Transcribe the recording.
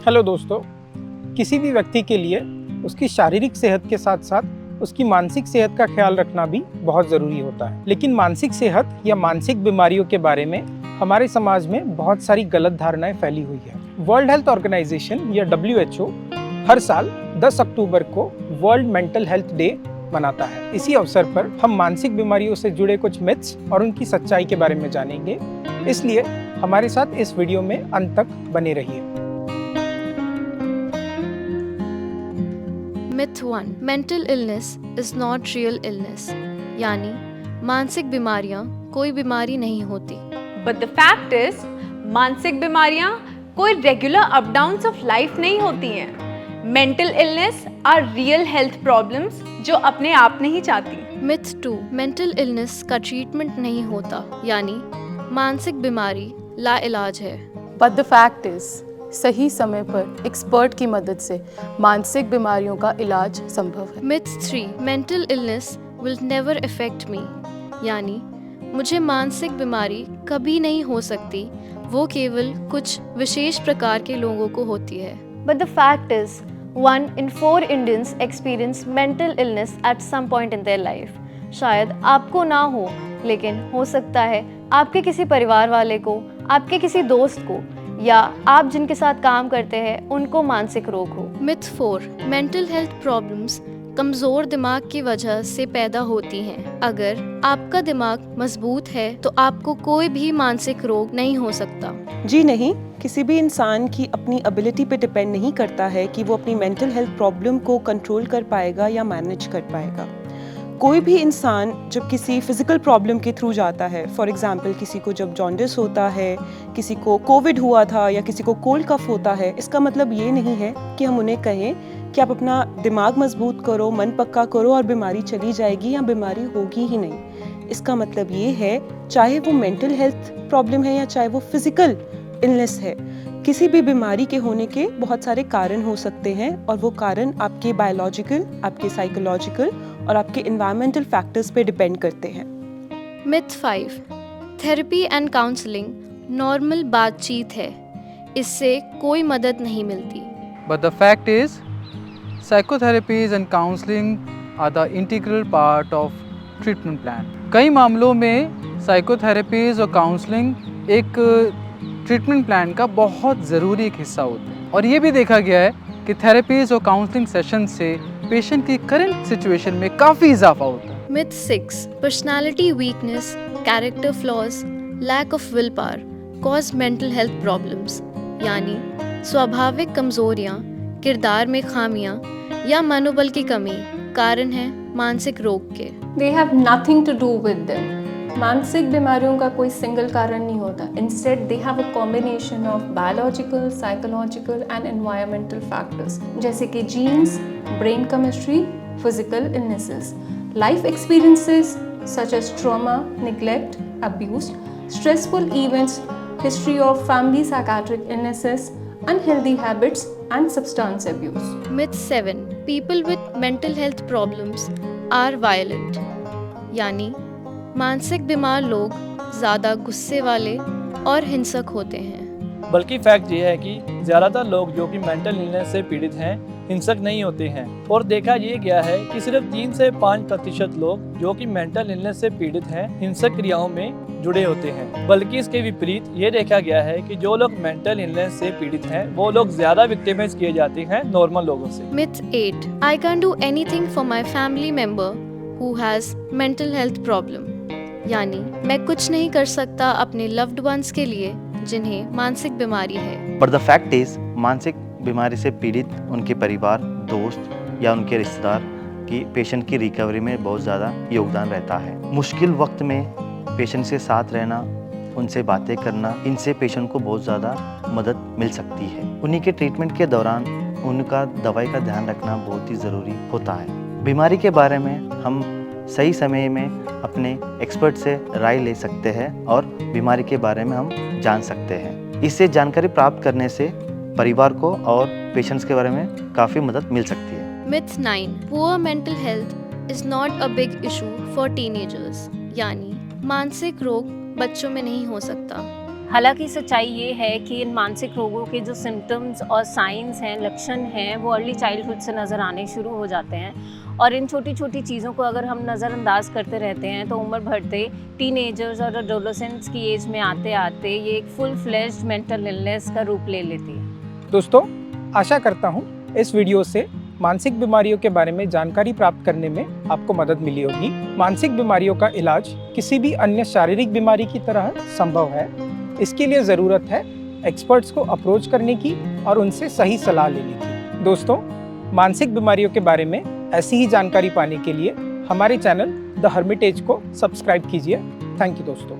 Hello दोस्तों, किसी भी व्यक्ति के लिए उसकी शारीरिक सेहत के साथ साथ उसकी मानसिक सेहत का ख्याल रखना भी बहुत ज़रूरी होता है। लेकिन मानसिक सेहत या मानसिक बीमारियों के बारे में हमारे समाज में बहुत सारी गलत धारणाएं फैली हुई है। वर्ल्ड हेल्थ ऑर्गेनाइजेशन या WHO हर साल 10 अक्टूबर को वर्ल्ड मेंटल हेल्थ डे मनाता है। इसी अवसर पर हम मानसिक बीमारियों से जुड़े कुछ मिथ्स और उनकी सच्चाई के बारे में जानेंगे, इसलिए हमारे साथ इस वीडियो में अंत तक बने रहिए। Myth 1, mental illness is not real illness, यानी मानसिक बीमारियां कोई बीमारी नहीं होती। बट द फैक्ट इज मानसिक बीमारियां कोई regular up downs of life नहीं होती हैं। Mental illness are real health problems जो अपने आप नहीं चाहती। मिथ 2, मेंटल इलनेस का ट्रीटमेंट नहीं होता, यानी मानसिक बीमारी लाइलाज है। बट द फैक्ट इज सही समय पर एक्सपर्ट की मदद से मानसिक बीमारियों का इलाज संभव है। Myth 3, mental illness will never affect me, यानी मुझे मानसिक बीमारी कभी नहीं हो सकती, वो केवल कुछ विशेष प्रकार के लोगों को होती है। But the fact is, 1 in 4 Indians experience mental illness at some point in their life. शायद आपको ना हो, लेकिन हो सकता है आपके किसी परिवार वाले को, आपके किसी दोस्त को, या आप जिनके साथ काम करते हैं उनको मानसिक रोग हो। मिथ 4, मेंटल हेल्थ प्रॉब्लम्स कमज़ोर दिमाग की वजह से पैदा होती हैं। अगर आपका दिमाग मजबूत है तो आपको कोई भी मानसिक रोग नहीं हो सकता। जी नहीं, किसी भी इंसान की अपनी एबिलिटी पे डिपेंड नहीं करता है कि वो अपनी मेंटल हेल्थ प्रॉब्लम को कंट्रोल कर पाएगा या मैनेज कर पाएगा। कोई भी इंसान जब किसी फिजिकल प्रॉब्लम के थ्रू जाता है, फॉर एग्जांपल किसी को जब जॉन्डिस होता है, किसी को कोविड हुआ था या किसी को कोल्ड कफ होता है, इसका मतलब ये नहीं है कि हम उन्हें कहें कि आप अपना दिमाग मजबूत करो, मन पक्का करो और बीमारी चली जाएगी या बीमारी होगी ही नहीं। इसका मतलब ये है, चाहे वो मेंटल हेल्थ प्रॉब्लम है या चाहे वो फिजिकल इलनेस है, किसी भी बीमारी के होने के बहुत सारे कारण हो सकते हैं और वो कारण आपके बायोलॉजिकल, आपके साइकोलॉजिकल और आपके एनवायरमेंटल फैक्टर्स पे डिपेंड करते हैं। Myth 5, therapy and counselling normal बातचीत है, इससे कोई मदद नहीं मिलती। But the fact is, psychotherapies and counseling are the integral part of treatment plan. कई मामलों में साइकोथेरेपीज और काउंसलिंग एक ट्रीटमेंट प्लान का बहुत ज़रूरी एक हिस्सा होता है, और ये भी देखा गया है कि थेरेपीज और काउंसलिंग सेशन से पेशेंट की करंट सिचुएशन में काफ़ी इजाफा होता है। Myth 6, personality weakness, character flaws, lack of will power cause mental health problems, यानी स्वाभाविक कमजोरियां, किरदार में खामियां या मनोबल की कमी कारण है मानसिक रोग के। They have nothing to do with them. मानसिक बीमारियों का कोई सिंगल कारण नहीं होता। Instead, they have a combination of biological, psychological and environmental factors, जैसे कि genes, brain chemistry, physical illnesses, life experiences such as trauma, neglect, abuse, stressful events, history of family psychiatric illnesses, unhealthy habits and substance abuse. Myth 7, people with mental health problems are violent, यानी मानसिक बीमार लोग ज़्यादा गुस्से वाले और हिंसक होते हैं। बल्कि फैक्ट ये है कि ज़्यादातर लोग जो कि मेंटल इलनेस से पीड़ित हैं हिंसक नहीं होते हैं, और देखा ये गया है कि सिर्फ 3 से 5% लोग जो कि मेंटल इलनेस से पीड़ित हैं हिंसक क्रियाओं में जुड़े होते हैं। बल्कि इसके विपरीत ये देखा गया है कि जो लोग मेंटल इलनेस से पीड़ित हैं वो लोग ज़्यादा विक्टिमाइज किए जाते हैं नॉर्मल लोगों से। Myth 8, I can't do anything for my family member who has mental health problem, यानी मैं कुछ नहीं कर सकता अपने लव्ड वंस के लिए जिन्हें मानसिक बीमारी है। बट द फैक्ट इज, मानसिक बीमारी से पीड़ित उनके परिवार, दोस्त या उनके रिश्तेदार की पेशेंट की रिकवरी में बहुत ज़्यादा योगदान रहता है। मुश्किल वक्त में पेशेंट के साथ रहना, उनसे बातें करना, इनसे पेशेंट को बहुत ज़्यादा मदद मिल सकती है। उन्हीं के ट्रीटमेंट के दौरान उनका दवाई का ध्यान रखना बहुत ही ज़रूरी होता है। बीमारी के बारे में हम सही समय में अपने एक्सपर्ट से राय ले सकते हैं और बीमारी के बारे में हम जान सकते हैं। इससे जानकारी प्राप्त करने से परिवार को और पेशेंट्स के बारे में काफ़ी मदद मिल सकती है। Myth 9, poor mental health is not a big issue for teenagers, यानी मानसिक रोग बच्चों में नहीं हो सकता। हालांकि सच्चाई ये है कि इन मानसिक रोगों के जो सिम्टम्स और साइंस हैं, लक्षण हैं, वो अर्ली चाइल्डहुड से नज़र आने शुरू हो जाते हैं और इन छोटी छोटी चीज़ों को अगर हम नज़रअंदाज करते रहते हैं तो उम्र भरते टीनेजर्स और एडोलेसेंट्स की एज में आते आते ये एक फुल फ्लेज्ड मेंटल इलनेस का रूप ले लेती है। दोस्तों, आशा करता हूँ इस वीडियो से मानसिक बीमारियों के बारे में जानकारी प्राप्त करने में आपको मदद मिली होगी। मानसिक बीमारियों का इलाज किसी भी अन्य शारीरिक बीमारी की तरह संभव है। इसके लिए ज़रूरत है एक्सपर्ट्स को अप्रोच करने की और उनसे सही सलाह लेने की। दोस्तों, मानसिक बीमारियों के बारे में ऐसी ही जानकारी पाने के लिए हमारे चैनल द हर्मिटेज को सब्सक्राइब कीजिए। थैंक यू दोस्तों।